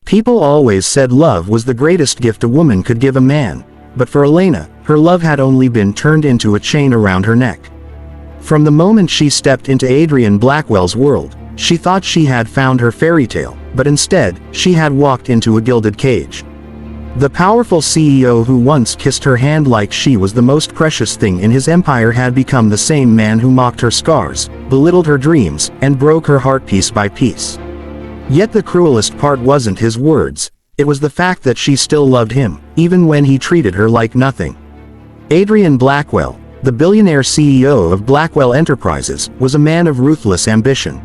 People always said love was the greatest gift a woman could give a man, but for Elena, her love had only been turned into a chain around her neck. From the moment she stepped into Adrian Blackwell's world, she thought she had found her fairy tale, but instead, she had walked into a gilded cage. The powerful CEO who once kissed her hand like she was the most precious thing in his empire had become the same man who mocked her scars, belittled her dreams, and broke her heart piece by piece. Yet the cruelest part wasn't his words, it was the fact that she still loved him, even when he treated her like nothing. Adrian Blackwell, the billionaire CEO of Blackwell Enterprises, was a man of ruthless ambition.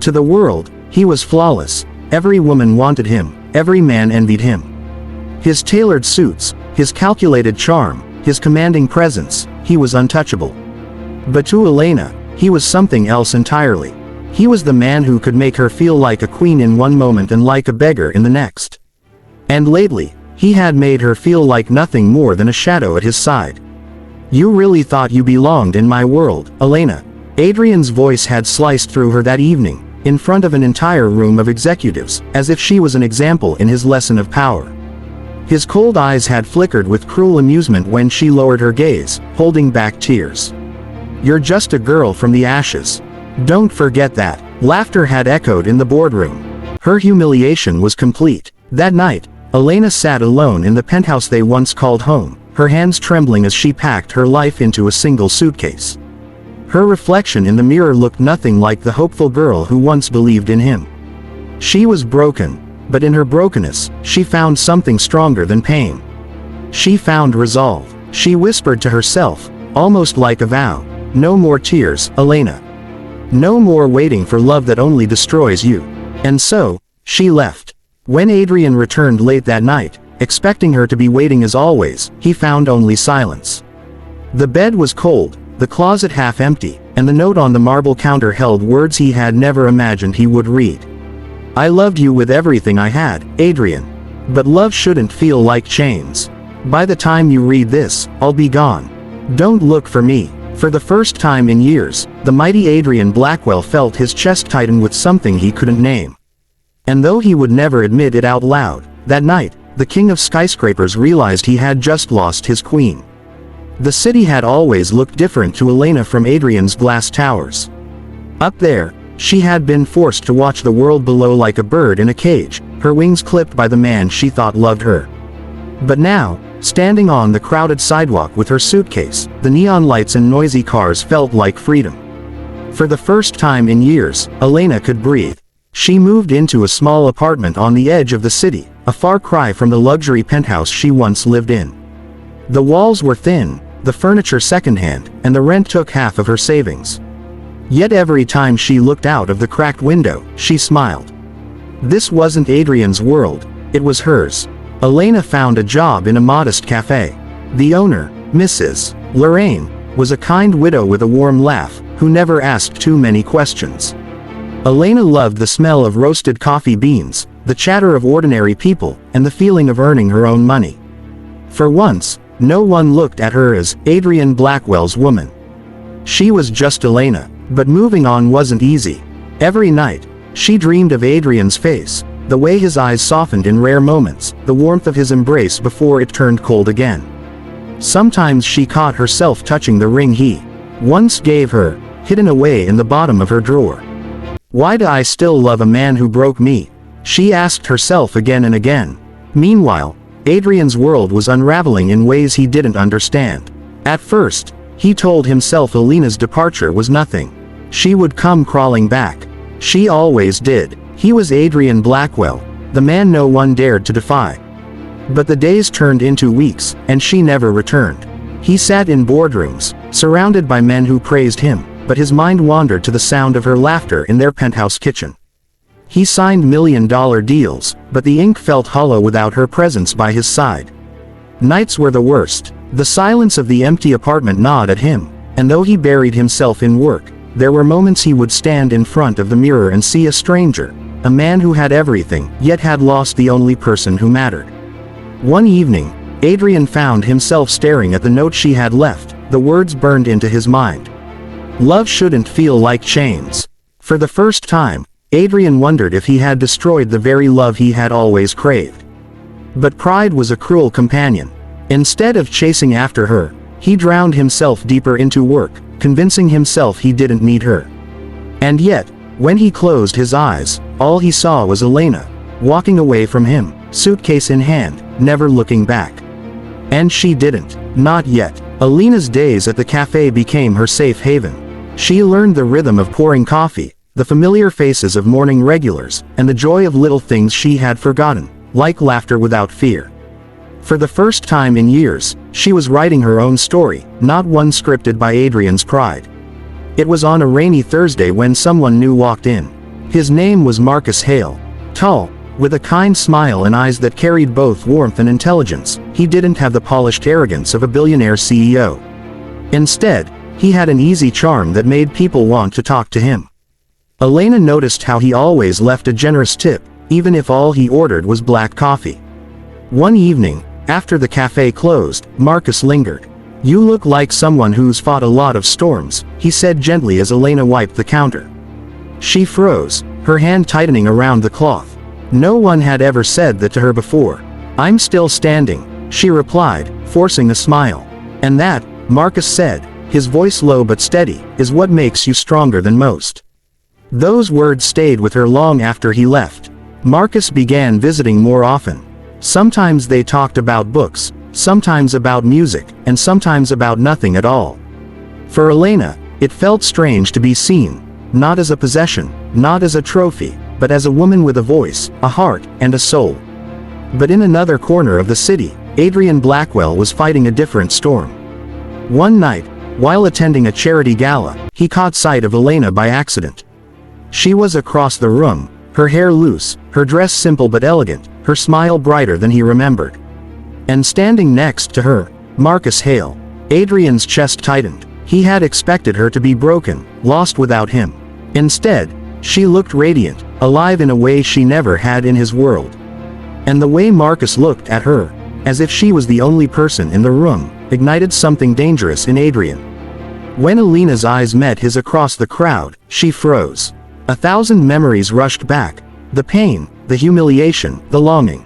To the world, he was flawless. Every woman wanted him, every man envied him. His tailored suits, his calculated charm, his commanding presence, he was untouchable. But to Elena, he was something else entirely. He was the man who could make her feel like a queen in one moment and like a beggar in the next. And lately, he had made her feel like nothing more than a shadow at his side. "You really thought you belonged in my world, Elena." Adrian's voice had sliced through her that evening, in front of an entire room of executives, as if she was an example in his lesson of power. His cold eyes had flickered with cruel amusement when she lowered her gaze, holding back tears. "You're just a girl from the ashes. Don't forget that." Laughter had echoed in the boardroom. Her humiliation was complete. That night, Elena sat alone in the penthouse they once called home, her hands trembling as she packed her life into a single suitcase. Her reflection in the mirror looked nothing like the hopeful girl who once believed in him. She was broken, but in her brokenness, she found something stronger than pain. She found resolve. She whispered to herself, almost like a vow, "No more tears, Elena. No more waiting for love that only destroys you." And so, she left. When Adrian returned late that night, expecting her to be waiting as always, he found only silence. The bed was cold, the closet half empty, and the note on the marble counter held words he had never imagined he would read. "I loved you with everything I had, Adrian. But love shouldn't feel like chains. By the time you read this, I'll be gone. Don't look for me." For the first time in years, the mighty Adrian Blackwell felt his chest tighten with something he couldn't name. And though he would never admit it out loud, that night, the king of skyscrapers realized he had just lost his queen. The city had always looked different to Elena from Adrian's glass towers. Up there, she had been forced to watch the world below like a bird in a cage, her wings clipped by the man she thought loved her. But now, standing on the crowded sidewalk with her suitcase, the neon lights and noisy cars felt like freedom. For the first time in years, Elena could breathe. She moved into a small apartment on the edge of the city, a far cry from the luxury penthouse she once lived in. The walls were thin, the furniture secondhand, and the rent took half of her savings. Yet every time she looked out of the cracked window, she smiled. This wasn't Adrian's world, it was hers. Elena found a job in a modest cafe. The owner, Mrs. Lorraine, was a kind widow with a warm laugh, who never asked too many questions. Elena loved the smell of roasted coffee beans, the chatter of ordinary people, and the feeling of earning her own money. For once, no one looked at her as Adrian Blackwell's woman. She was just Elena, but moving on wasn't easy. Every night, she dreamed of Adrian's face, the way his eyes softened in rare moments, the warmth of his embrace before it turned cold again. Sometimes she caught herself touching the ring he once gave her, hidden away in the bottom of her drawer. "Why do I still love a man who broke me?" she asked herself again and again. Meanwhile, Adrian's world was unraveling in ways he didn't understand. At first, he told himself Elena's departure was nothing. She would come crawling back. She always did. He was Adrian Blackwell, the man no one dared to defy. But the days turned into weeks, and she never returned. He sat in boardrooms, surrounded by men who praised him, but his mind wandered to the sound of her laughter in their penthouse kitchen. He signed million-dollar deals, but the ink felt hollow without her presence by his side. Nights were the worst. The silence of the empty apartment gnawed at him, and though he buried himself in work, there were moments he would stand in front of the mirror and see a stranger, a man who had everything, yet had lost the only person who mattered. One evening, Adrian found himself staring at the note she had left. The words burned into his mind. "Love shouldn't feel like chains." For the first time, Adrian wondered if he had destroyed the very love he had always craved. But pride was a cruel companion. Instead of chasing after her, he drowned himself deeper into work, convincing himself he didn't need her. And yet, when he closed his eyes, all he saw was Elena, walking away from him, suitcase in hand, never looking back. And she didn't. Not yet. Elena's days at the cafe became her safe haven. She learned the rhythm of pouring coffee, the familiar faces of morning regulars, and the joy of little things she had forgotten, like laughter without fear. For the first time in years, she was writing her own story, not one scripted by Adrian's pride. It was on a rainy Thursday when someone new walked in. His name was Marcus Hale. Tall, with a kind smile and eyes that carried both warmth and intelligence, he didn't have the polished arrogance of a billionaire CEO. Instead, he had an easy charm that made people want to talk to him. Elena noticed how he always left a generous tip, even if all he ordered was black coffee. One evening, after the cafe closed, Marcus lingered. "You look like someone who's fought a lot of storms," he said gently as Elena wiped the counter. She froze, her hand tightening around the cloth. No one had ever said that to her before. "I'm still standing," she replied, forcing a smile. "And that," Marcus said, his voice low but steady, "is what makes you stronger than most." Those words stayed with her long after he left. Marcus began visiting more often. Sometimes they talked about books, sometimes about music, and sometimes about nothing at all. For Elena, it felt strange to be seen, not as a possession, not as a trophy, but as a woman with a voice, a heart, and a soul. But in another corner of the city, Adrian Blackwell was fighting a different storm. One night, while attending a charity gala, he caught sight of Elena by accident. She was across the room, her hair loose, her dress simple but elegant, her smile brighter than he remembered. And standing next to her, Marcus Hale. Adrian's chest tightened. He had expected her to be broken, lost without him. Instead, she looked radiant, alive in a way she never had in his world. And the way Marcus looked at her, as if she was the only person in the room, ignited something dangerous in Adrian. When Elena's eyes met his across the crowd, she froze. 1,000 memories rushed back. The pain, the humiliation, the longing.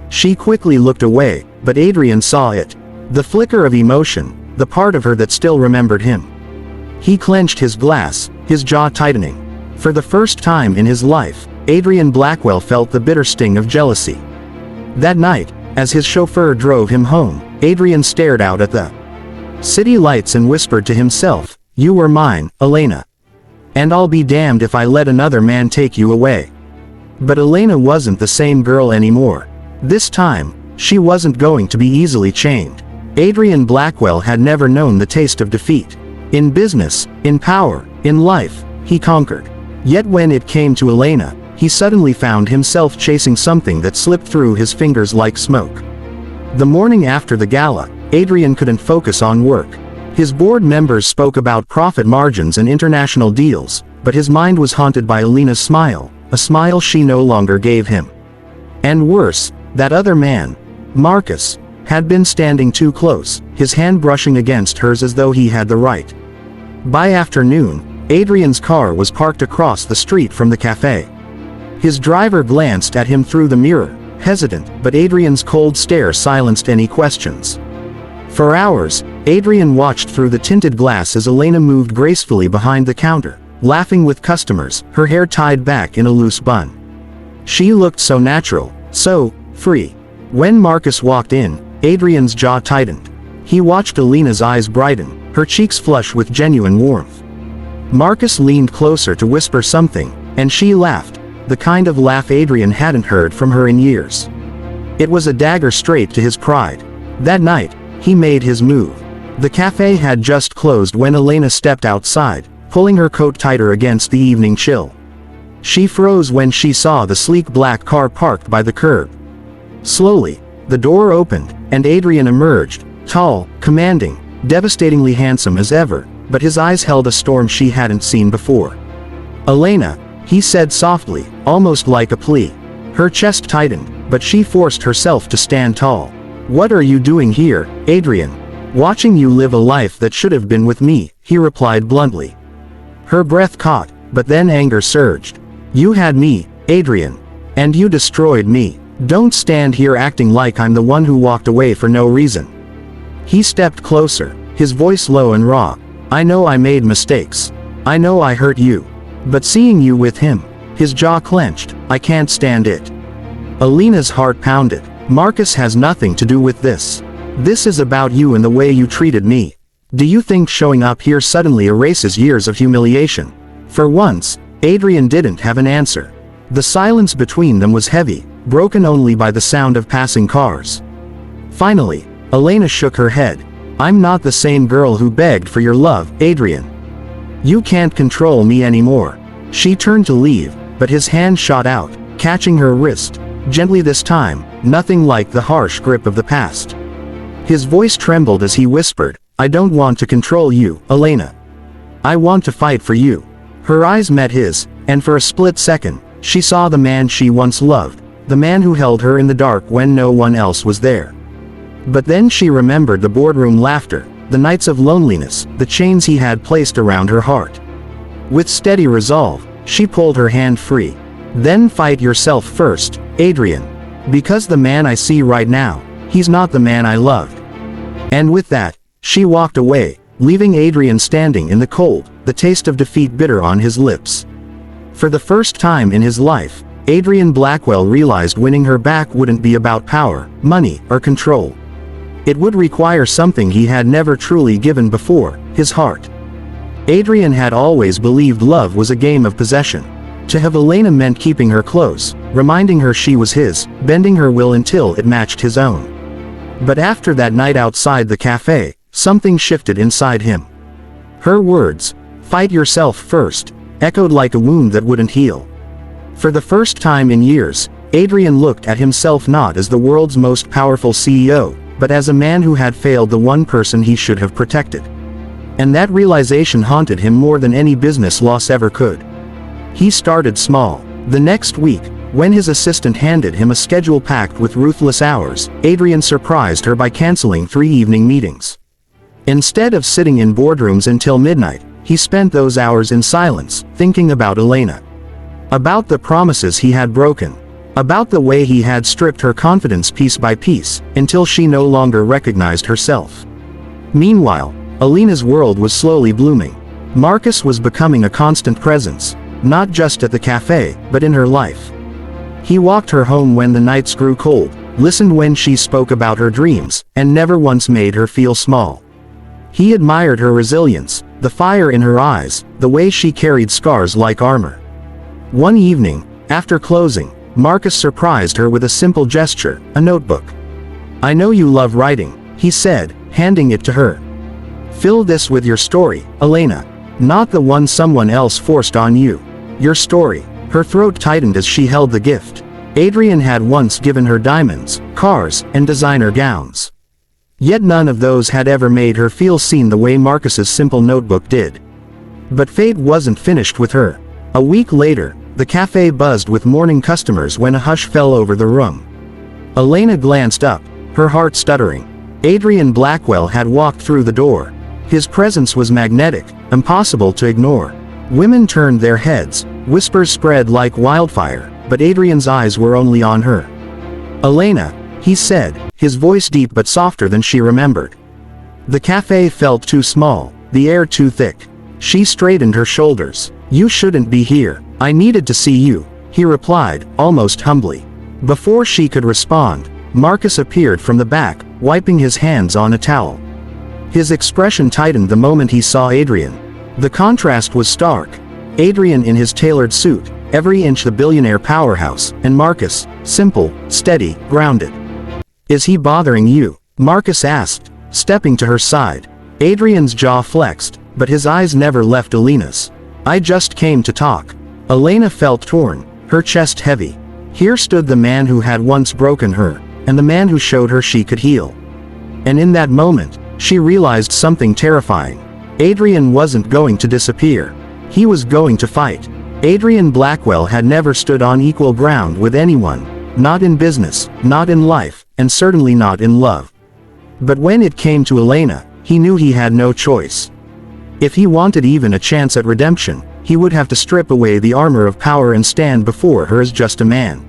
She quickly looked away, but Adrian saw it. The flicker of emotion, the part of her that still remembered him. He clenched his glass, his jaw tightening. For the first time in his life, Adrian Blackwell felt the bitter sting of jealousy. That night, as his chauffeur drove him home, Adrian stared out at the city lights and whispered to himself, "You were mine, Elena. And I'll be damned if I let another man take you away." But Elena wasn't the same girl anymore. This time, she wasn't going to be easily chained. Adrian Blackwell had never known the taste of defeat. In business, in power, in life, he conquered. Yet when it came to Elena, he suddenly found himself chasing something that slipped through his fingers like smoke. The morning after the gala, Adrian couldn't focus on work. His board members spoke about profit margins and international deals, but his mind was haunted by Elena's smile, a smile she no longer gave him. And worse, that other man, Marcus, had been standing too close, his hand brushing against hers as though he had the right. By afternoon, Adrian's car was parked across the street from the cafe. His driver glanced at him through the mirror, hesitant, but Adrian's cold stare silenced any questions. For hours, Adrian watched through the tinted glass as Elena moved gracefully behind the counter, laughing with customers, her hair tied back in a loose bun. She looked so natural, so free. When Marcus walked in, Adrian's jaw tightened. He watched Elena's eyes brighten, her cheeks flush with genuine warmth. Marcus leaned closer to whisper something, and she laughed, the kind of laugh Adrian hadn't heard from her in years. It was a dagger straight to his pride. That night, he made his move. The cafe had just closed when Elena stepped outside, pulling her coat tighter against the evening chill. She froze when she saw the sleek black car parked by the curb. Slowly, the door opened, and Adrian emerged, tall, commanding, devastatingly handsome as ever, but his eyes held a storm she hadn't seen before. "Elena," he said softly, almost like a plea. Her chest tightened, but she forced herself to stand tall. "What are you doing here, Adrian?" "Watching you live a life that should have been with me," he replied bluntly. Her breath caught, but then anger surged. You had me, Adrian. And you destroyed me. Don't stand here acting like I'm the one who walked away for no reason. He stepped closer, his voice low and raw. I know I made mistakes. I know I hurt you. But seeing you with him, his jaw clenched, I can't stand it. Alina's heart pounded. Marcus has nothing to do with this. This is about you and the way you treated me. Do you think showing up here suddenly erases years of humiliation? For once, Adrian didn't have an answer. The silence between them was heavy, broken only by the sound of passing cars. Finally, Elena shook her head. I'm not the same girl who begged for your love, Adrian. You can't control me anymore. She turned to leave, but his hand shot out, catching her wrist. Gently this time, nothing like the harsh grip of the past. His voice trembled as he whispered, I don't want to control you, Elena. I want to fight for you. Her eyes met his, and for a split second, she saw the man she once loved, the man who held her in the dark when no one else was there. But then she remembered the boardroom laughter, the nights of loneliness, the chains he had placed around her heart. With steady resolve, she pulled her hand free. Then fight yourself first, Adrian. Because the man I see right now, he's not the man I loved. And with that, she walked away, leaving Adrian standing in the cold, the taste of defeat bitter on his lips. For the first time in his life, Adrian Blackwell realized winning her back wouldn't be about power, money, or control. It would require something he had never truly given before, his heart. Adrian had always believed love was a game of possession. To have Elena meant keeping her close, reminding her she was his, bending her will until it matched his own. But after that night outside the cafe, something shifted inside him. Her words, fight yourself first, echoed like a wound that wouldn't heal. For the first time in years, Adrian looked at himself not as the world's most powerful CEO, but as a man who had failed the one person he should have protected. And that realization haunted him more than any business loss ever could. He started small. The next week, when his assistant handed him a schedule packed with ruthless hours, Adrian surprised her by canceling 3 evening meetings. Instead of sitting in boardrooms until midnight, he spent those hours in silence, thinking about Elena. About the promises he had broken. About the way he had stripped her confidence piece by piece, until she no longer recognized herself. Meanwhile, Elena's world was slowly blooming. Marcus was becoming a constant presence, not just at the cafe, but in her life. He walked her home when the nights grew cold, listened when she spoke about her dreams, and never once made her feel small. He admired her resilience, the fire in her eyes, the way she carried scars like armor. One evening, after closing, Marcus surprised her with a simple gesture, a notebook. I know you love writing, he said, handing it to her. Fill this with your story, Elena. Not the one someone else forced on you. Your story. Her throat tightened as she held the gift. Adrian had once given her diamonds, cars, and designer gowns. Yet none of those had ever made her feel seen the way Marcus's simple notebook did. But fate wasn't finished with her. A week later, the cafe buzzed with morning customers when a hush fell over the room. Elena glanced up, her heart stuttering. Adrian Blackwell had walked through the door. His presence was magnetic, impossible to ignore. Women turned their heads, whispers spread like wildfire, but Adrian's eyes were only on her. Elena, he said, his voice deep but softer than she remembered. The cafe felt too small, the air too thick. She straightened her shoulders. You shouldn't be here. I needed to see you, he replied, almost humbly. Before she could respond, Marcus appeared from the back, wiping his hands on a towel. His expression tightened the moment he saw Adrian. The contrast was stark. Adrian in his tailored suit, every inch the billionaire powerhouse, and Marcus, simple, steady, grounded. Is he bothering you? Marcus asked, stepping to her side. Adrian's jaw flexed, but his eyes never left Elena's. I just came to talk. Elena felt torn, her chest heavy. Here stood the man who had once broken her, and the man who showed her she could heal. And in that moment, she realized something terrifying. Adrian wasn't going to disappear. He was going to fight. Adrian Blackwell had never stood on equal ground with anyone, not in business, not in life, and certainly not in love. But when it came to Elena, he knew he had no choice. If he wanted even a chance at redemption, he would have to strip away the armor of power and stand before her as just a man.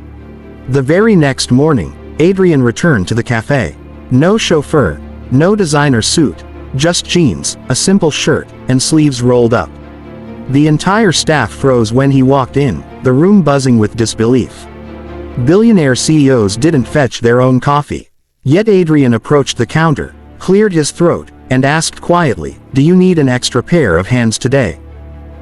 The very next morning, Adrian returned to the cafe. No chauffeur, no designer suit, just jeans, a simple shirt, and sleeves rolled up. The entire staff froze when he walked in, the room buzzing with disbelief. Billionaire CEOs didn't fetch their own coffee. Yet Adrian approached the counter, cleared his throat, and asked quietly, "Do you need an extra pair of hands today?"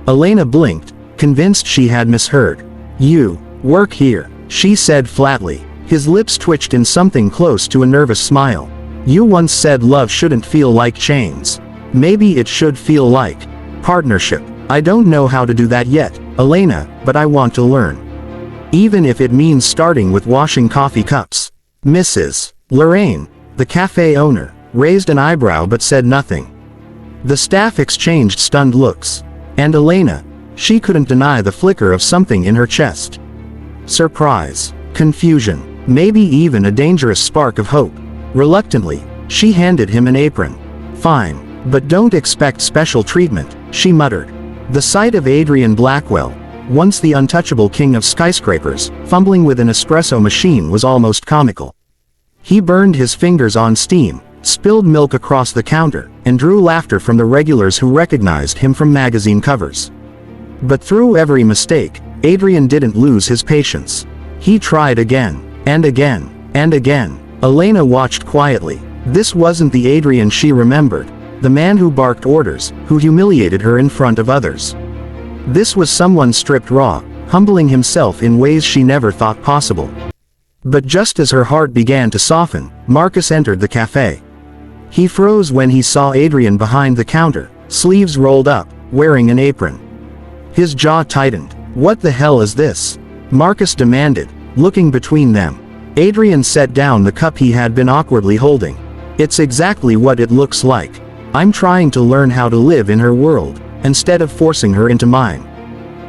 Elena blinked, convinced she had misheard. "You work here," she said flatly. His lips twitched in something close to a nervous smile. "You once said love shouldn't feel like chains. Maybe it should feel like partnership. I don't know how to do that yet, Elena, but I want to learn. Even if it means starting with washing coffee cups." Mrs. Lorraine, the cafe owner, raised an eyebrow but said nothing. The staff exchanged stunned looks. And Elena, she couldn't deny the flicker of something in her chest. Surprise, confusion, maybe even a dangerous spark of hope. Reluctantly, she handed him an apron. "Fine, but don't expect special treatment," she muttered. The sight of Adrian Blackwell, once the untouchable king of skyscrapers, fumbling with an espresso machine was almost comical. He burned his fingers on steam, spilled milk across the counter, and drew laughter from the regulars who recognized him from magazine covers. But through every mistake, Adrian didn't lose his patience. He tried again, and again, and again. Elena watched quietly. This wasn't the Adrian she remembered, the man who barked orders, who humiliated her in front of others. This was someone stripped raw, humbling himself in ways she never thought possible. But just as her heart began to soften, Marcus entered the cafe. He froze when he saw Adrian behind the counter, sleeves rolled up, wearing an apron. His jaw tightened. "What the hell is this?" Marcus demanded, looking between them. Adrian set down the cup he had been awkwardly holding. "It's exactly what it looks like. I'm trying to learn how to live in her world, instead of forcing her into mine."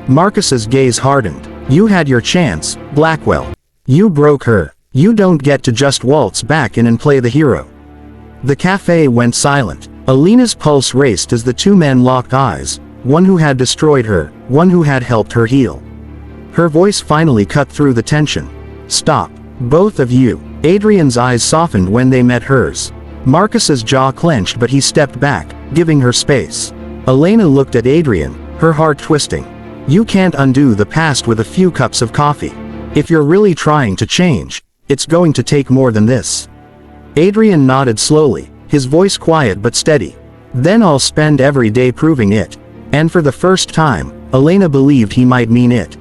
Marcus's gaze hardened. "You had your chance, Blackwell. You broke her. You don't get to just waltz back in and play the hero." The cafe went silent. Elena's pulse raced as the two men locked eyes, one who had destroyed her, one who had helped her heal. Her voice finally cut through the tension. "Stop. Both of you." Adrian's eyes softened when they met hers. Marcus's jaw clenched but he stepped back, giving her space. Elena looked at Adrian, her heart twisting. "You can't undo the past with a few cups of coffee. If you're really trying to change, it's going to take more than this." Adrian nodded slowly, his voice quiet but steady. "Then I'll spend every day proving it." And for the first time, Elena believed he might mean it.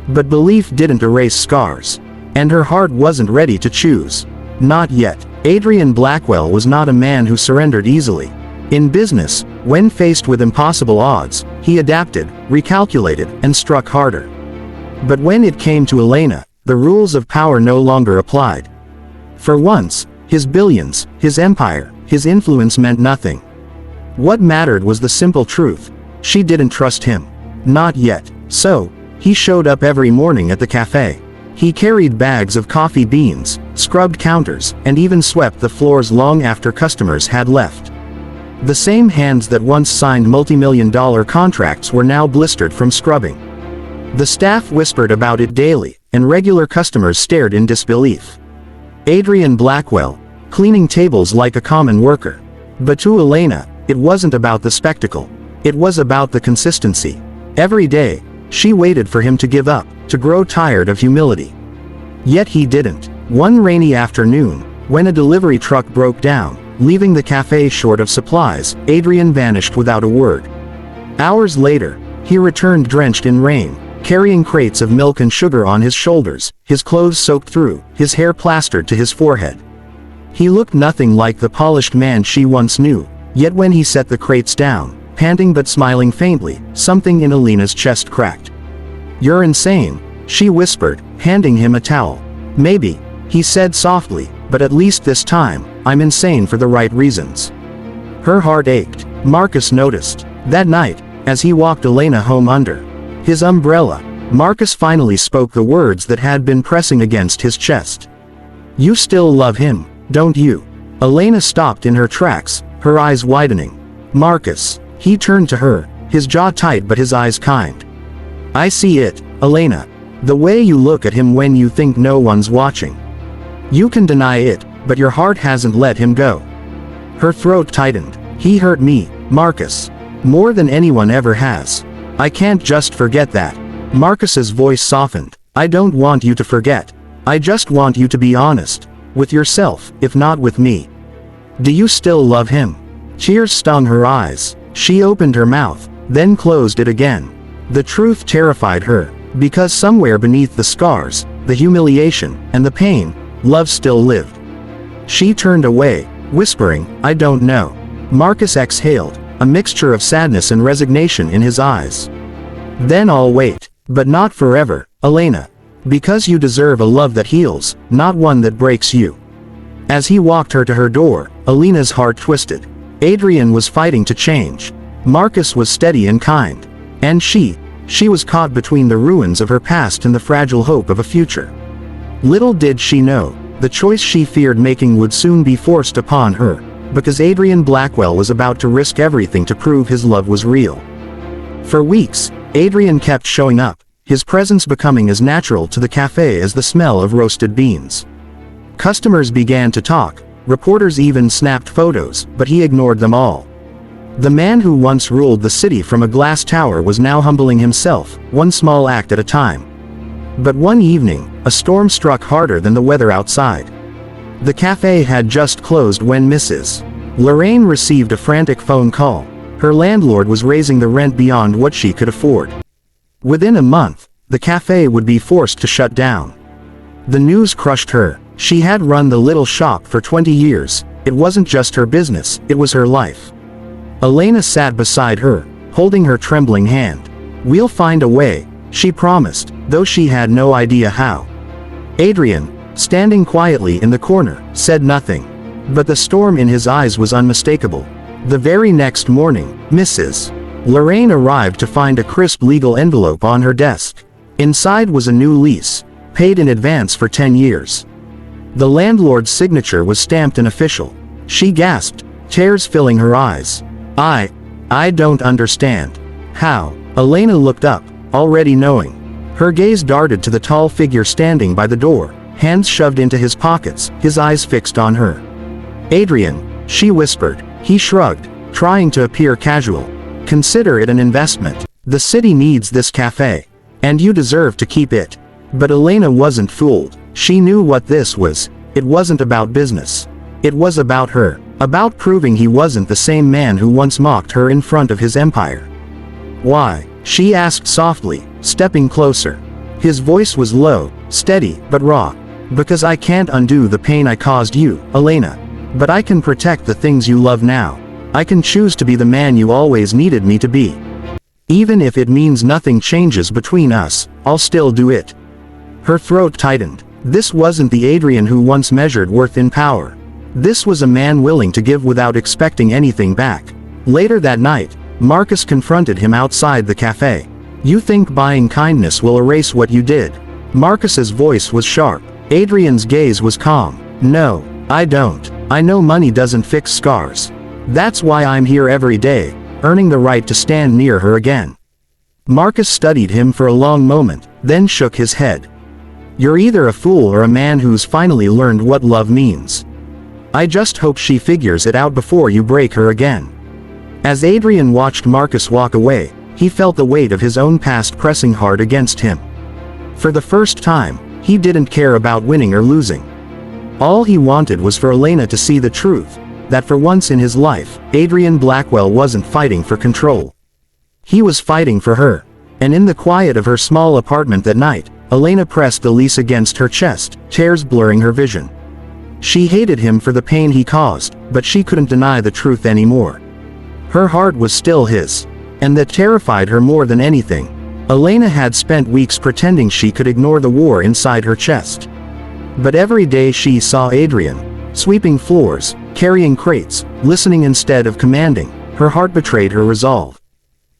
But belief didn't erase scars. And her heart wasn't ready to choose. Not yet. Adrian Blackwell was not a man who surrendered easily. In business, when faced with impossible odds, he adapted, recalculated, and struck harder. But when it came to Elena, the rules of power no longer applied. For once, his billions, his empire, his influence meant nothing. What mattered was the simple truth. She didn't trust him. Not yet. So, he showed up every morning at the cafe. He carried bags of coffee beans, scrubbed counters, and even swept the floors long after customers had left. The same hands that once signed multi-million-dollar contracts were now blistered from scrubbing. The staff whispered about it daily, and regular customers stared in disbelief. Adrian Blackwell, cleaning tables like a common worker. But to Elena, it wasn't about the spectacle. It was about the consistency. Every day, she waited for him to give up, to grow tired of humility. Yet he didn't. One rainy afternoon, when a delivery truck broke down, leaving the cafe short of supplies, Adrian vanished without a word. Hours later, he returned drenched in rain, carrying crates of milk and sugar on his shoulders, his clothes soaked through, his hair plastered to his forehead. He looked nothing like the polished man she once knew, yet when he set the crates down, panting but smiling faintly, something in Elena's chest cracked. "You're insane," she whispered, handing him a towel. "Maybe," he said softly, "but at least this time, I'm insane for the right reasons." Her heart ached. Marcus noticed. That night, as he walked Elena home under his umbrella, Marcus finally spoke the words that had been pressing against his chest. "You still love him, don't you?" Elena stopped in her tracks, her eyes widening. "Marcus." He turned to her, his jaw tight but his eyes kind. I see it, Elena. The way you look at him when you think no one's watching. You can deny it, but your heart hasn't let him go. Her throat tightened. He hurt me, Marcus. More than anyone ever has. I can't just forget that. Marcus's voice softened. I don't want you to forget. I just want you to be honest. With yourself, if not with me. Do you still love him? Tears stung her eyes. She opened her mouth, then closed it again. The truth terrified her, because somewhere beneath the scars, the humiliation, and the pain, love still lived. She turned away, whispering, I don't know. Marcus exhaled, a mixture of sadness and resignation in his eyes. Then I'll wait, but not forever, Elena. Because you deserve a love that heals, not one that breaks you. As he walked her to her door, Elena's heart twisted. Adrian was fighting to change. Marcus was steady and kind. And she was caught between the ruins of her past and the fragile hope of a future. Little did she know, the choice she feared making would soon be forced upon her, because Adrian Blackwell was about to risk everything to prove his love was real. For weeks, Adrian kept showing up, his presence becoming as natural to the cafe as the smell of roasted beans. Customers began to talk, reporters even snapped photos, but he ignored them all. The man who once ruled the city from a glass tower was now humbling himself, one small act at a time. But one evening, a storm struck harder than the weather outside. The cafe had just closed when Mrs. Lorraine received a frantic phone call. Her landlord was raising the rent beyond what she could afford. Within a month, the cafe would be forced to shut down. The news crushed her. She had run the little shop for 20 years. It wasn't just her business, it was her life. Elena sat beside her, holding her trembling hand. We'll find a way, she promised, though she had no idea how. Adrian, standing quietly in the corner, said nothing. But the storm in his eyes was unmistakable. The very next morning, Mrs. Lorraine arrived to find a crisp legal envelope on her desk. Inside was a new lease, paid in advance for 10 years. The landlord's signature was stamped and official. She gasped, tears filling her eyes. I don't understand. How? Elena looked up, already knowing. Her gaze darted to the tall figure standing by the door, hands shoved into his pockets, his eyes fixed on her. Adrian, she whispered. He shrugged, trying to appear casual. Consider it an investment. The city needs this cafe. And you deserve to keep it. But Elena wasn't fooled. She knew what this was. It wasn't about business. It was about her. About proving he wasn't the same man who once mocked her in front of his empire. Why? She asked softly, stepping closer. His voice was low, steady, but raw. Because I can't undo the pain I caused you, Elena. But I can protect the things you love now. I can choose to be the man you always needed me to be. Even if it means nothing changes between us, I'll still do it. Her throat tightened. This wasn't the Adrian who once measured worth in power. This was a man willing to give without expecting anything back. Later that night, Marcus confronted him outside the cafe. You think buying kindness will erase what you did? Marcus's voice was sharp. Adrian's gaze was calm. No, I don't. I know money doesn't fix scars. That's why I'm here every day, earning the right to stand near her again. Marcus studied him for a long moment, then shook his head. You're either a fool or a man who's finally learned what love means. I just hope she figures it out before you break her again. As Adrian watched Marcus walk away, he felt the weight of his own past pressing hard against him. For the first time, he didn't care about winning or losing. All he wanted was for Elena to see the truth, that for once in his life, Adrian Blackwell wasn't fighting for control. He was fighting for her. And in the quiet of her small apartment that night, Elena pressed the lease against her chest, tears blurring her vision. She hated him for the pain he caused, but she couldn't deny the truth anymore. Her heart was still his. And that terrified her more than anything. Elena had spent weeks pretending she could ignore the war inside her chest. But every day she saw Adrian, sweeping floors, carrying crates, listening instead of commanding, her heart betrayed her resolve.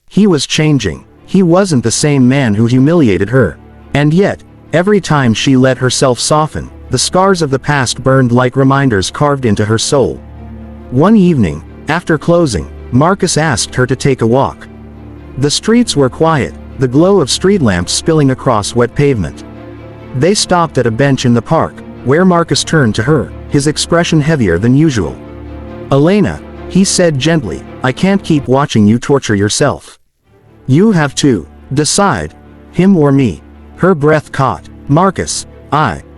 He was changing. He wasn't the same man who humiliated her. And yet, every time she let herself soften, the scars of the past burned like reminders carved into her soul. One evening, after closing, Marcus asked her to take a walk. The streets were quiet, the glow of street lamps spilling across wet pavement. They stopped at a bench in the park, where Marcus turned to her, his expression heavier than usual. "Elena," he said gently, "I can't keep watching you torture yourself. You have to decide, him or me." Her breath caught. "Marcus,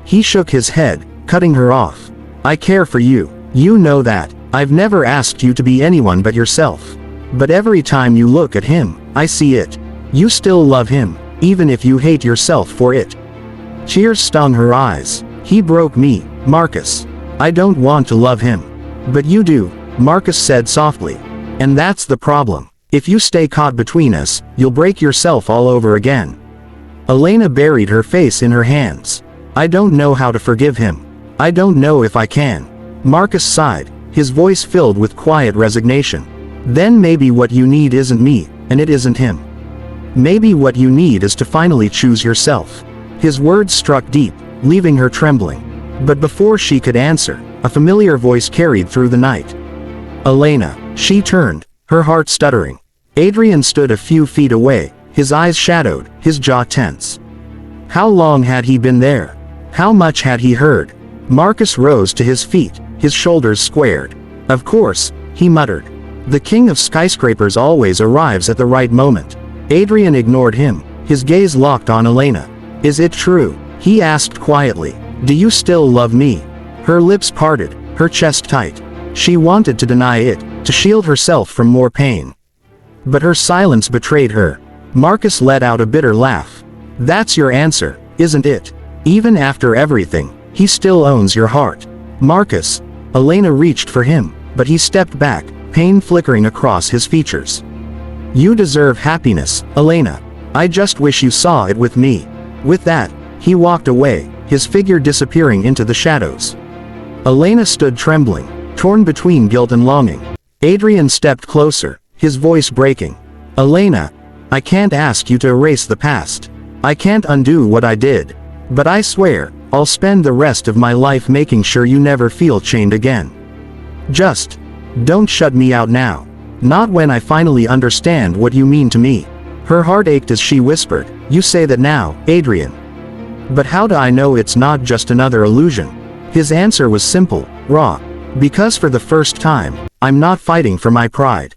He shook his head, cutting her off. "I care for you. You know that. I've never asked you to be anyone but yourself. But every time you look at him, I see it. You still love him, even if you hate yourself for it." Tears stung her eyes. "He broke me, Marcus. I don't want to love him. But you do," Marcus said softly. "And that's the problem. If you stay caught between us, you'll break yourself all over again." Elena buried her face in her hands. "I don't know how to forgive him. I don't know if I can." Marcus sighed, his voice filled with quiet resignation. "Then maybe what you need isn't me, and it isn't him. Maybe what you need is to finally choose yourself." His words struck deep, leaving her trembling. But before she could answer, a familiar voice carried through the night. "Elena." She turned, her heart stuttering. Adrian stood a few feet away, his eyes shadowed, his jaw tense. How long had he been there? How much had he heard? Marcus rose to his feet, his shoulders squared. "Of course," he muttered. "The king of skyscrapers always arrives at the right moment." Adrian ignored him, his gaze locked on Elena. "Is it true?" he asked quietly. "Do you still love me?" Her lips parted, her chest tight. She wanted to deny it, to shield herself from more pain. But her silence betrayed her. Marcus let out a bitter laugh. "That's your answer, isn't it? Even after everything, he still owns your heart." "Marcus." Elena reached for him, but he stepped back, pain flickering across his features. "You deserve happiness, Elena. I just wish you saw it with me." With that, he walked away, his figure disappearing into the shadows. Elena stood trembling, torn between guilt and longing. Adrian stepped closer, his voice breaking. "Elena, I can't ask you to erase the past. I can't undo what I did. But I swear, I'll spend the rest of my life making sure you never feel chained again. Just don't shut me out now. Not when I finally understand what you mean to me." Her heart ached as she whispered, "You say that now, Adrian. But how do I know it's not just another illusion?" His answer was simple, raw. "Because for the first time, I'm not fighting for my pride.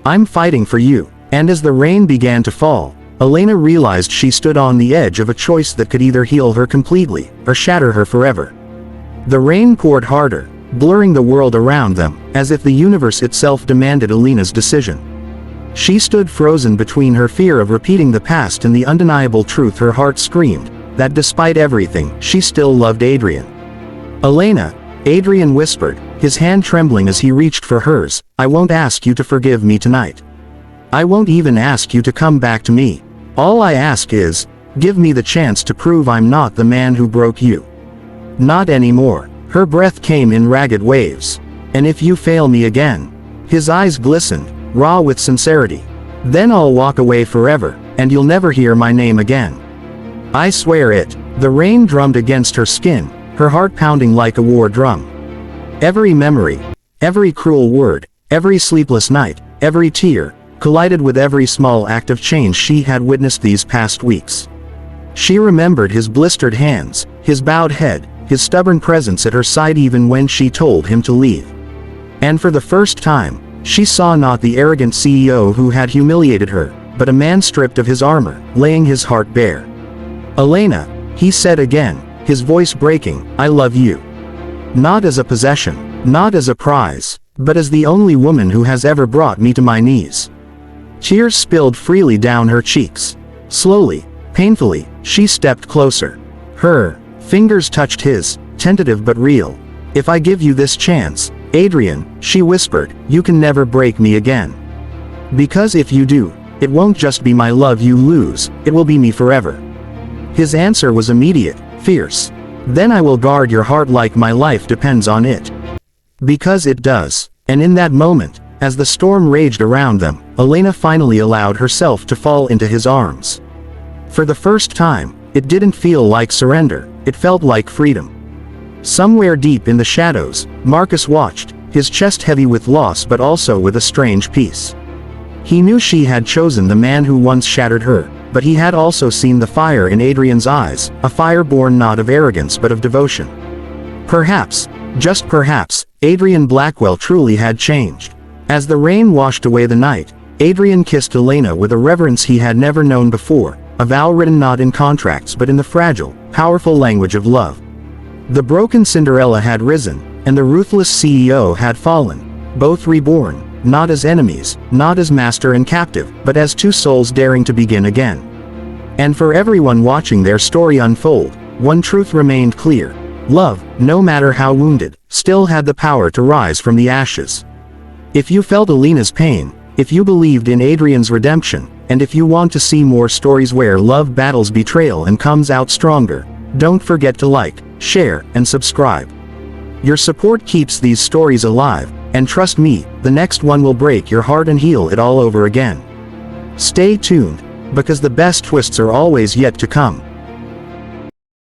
I'm fighting for you." And as the rain began to fall, Elena realized she stood on the edge of a choice that could either heal her completely, or shatter her forever. The rain poured harder, blurring the world around them, as if the universe itself demanded Elena's decision. She stood frozen between her fear of repeating the past and the undeniable truth her heart screamed, that despite everything, she still loved Adrian. "Elena," Adrian whispered, his hand trembling as he reached for hers, "I won't ask you to forgive me tonight. I won't even ask you to come back to me. All I ask is, give me the chance to prove I'm not the man who broke you. Not anymore." Her breath came in ragged waves. "And if you fail me again." His eyes glistened, raw with sincerity. "Then I'll walk away forever, and you'll never hear my name again. I swear it." The rain drummed against her skin, her heart pounding like a war drum. Every memory, every cruel word, every sleepless night, every tear, collided with every small act of change she had witnessed these past weeks. She remembered his blistered hands, his bowed head, his stubborn presence at her side even when she told him to leave. And for the first time, she saw not the arrogant CEO who had humiliated her, but a man stripped of his armor, laying his heart bare. "Elena," he said again, his voice breaking, "I love you. Not as a possession, not as a prize, but as the only woman who has ever brought me to my knees." Tears spilled freely down her cheeks. Slowly, painfully, she stepped closer. Her fingers touched his, tentative but real. "If I give you this chance, Adrian," she whispered, "you can never break me again. Because if you do, it won't just be my love you lose, it will be me forever." His answer was immediate, fierce. "Then I will guard your heart like my life depends on it." Because it does. And in that moment, as the storm raged around them, Elena finally allowed herself to fall into his arms. For the first time, it didn't feel like surrender, it felt like freedom. Somewhere deep in the shadows, Marcus watched, his chest heavy with loss but also with a strange peace. He knew she had chosen the man who once shattered her, but he had also seen the fire in Adrian's eyes, a fire born not of arrogance but of devotion. Perhaps, just perhaps, Adrian Blackwell truly had changed. As the rain washed away the night, Adrian kissed Elena with a reverence he had never known before, a vow written not in contracts but in the fragile, powerful language of love. The broken Cinderella had risen, and the ruthless CEO had fallen, both reborn, not as enemies, not as master and captive, but as two souls daring to begin again. And for everyone watching their story unfold, one truth remained clear. Love, no matter how wounded, still had the power to rise from the ashes. If you felt Elena's pain, if you believed in Adrian's redemption, and if you want to see more stories where love battles betrayal and comes out stronger, don't forget to like, share, and subscribe. Your support keeps these stories alive, and trust me, the next one will break your heart and heal it all over again. Stay tuned, because the best twists are always yet to come.